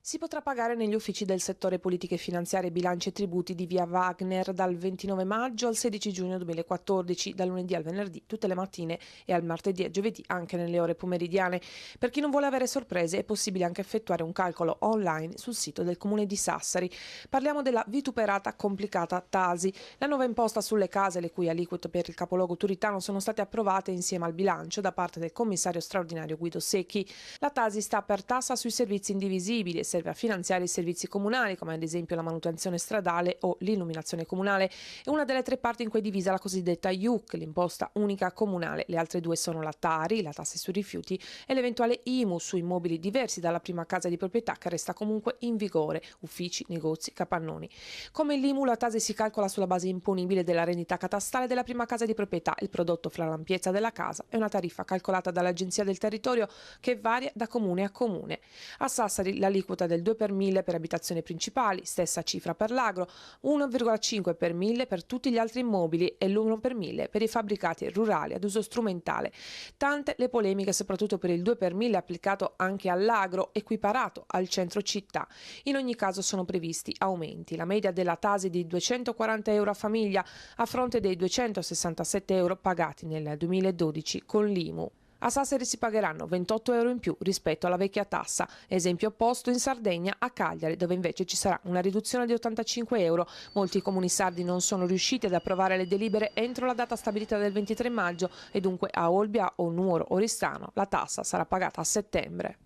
Si potrà pagare negli uffici del settore politiche finanziarie, bilanci e tributi di via Wagner dal 29 maggio al 16 giugno 2014, dal lunedì al venerdì, tutte le mattine e al martedì e giovedì anche nelle ore pomeridiane. Per chi non vuole avere sorprese è possibile anche effettuare un calcolo online sul sito del comune di Sassari. Parliamo della vituperata complicata Tasi, la nuova imposta sulle case le cui aliquote per il capoluogo turitano sono state approvate insieme al bilancio da parte del commissario straordinario Guido Secchi. La Tasi sta per tassa sui servizi indivisibili e serve a finanziare i servizi comunali, come ad esempio la manutenzione stradale o l'illuminazione comunale. È una delle tre parti in cui è divisa la cosiddetta IUC, l'imposta unica comunale. Le altre due sono la Tari, la tassa sui rifiuti, e l'eventuale IMU su immobili diversi dalla prima casa di proprietà, che resta comunque in vigore, uffici, negozi, capannoni. Come l'IMU, la Tasi si calcola sulla base imponibile della rendita catastale della prima casa di proprietà, il prodotto fra l'ampiezza della casa e una tariffa calcolata dall'Agenzia del Territorio che varia da comune a comune. A Sassari l'aliquota del 2 per 1000 per abitazioni principali, stessa cifra per l'agro, 1,5 per 1000 per tutti gli altri immobili e l'1 per 1000 per i fabbricati rurali ad uso strumentale. Tante le polemiche soprattutto per il 2 per 1000 applicato anche all'agro, equiparato al centro città. In ogni caso sono previsti aumenti. La media della Tasi di 240 euro a famiglia a fronte dei 267 euro pagati nel 2012 con l'IMU. A Sassari si pagheranno 28 euro in più rispetto alla vecchia tassa, esempio opposto in Sardegna a Cagliari, dove invece ci sarà una riduzione di 85 euro. Molti comuni sardi non sono riusciti ad approvare le delibere entro la data stabilita del 23 maggio e dunque a Olbia o Nuoro Oristano la tassa sarà pagata a settembre.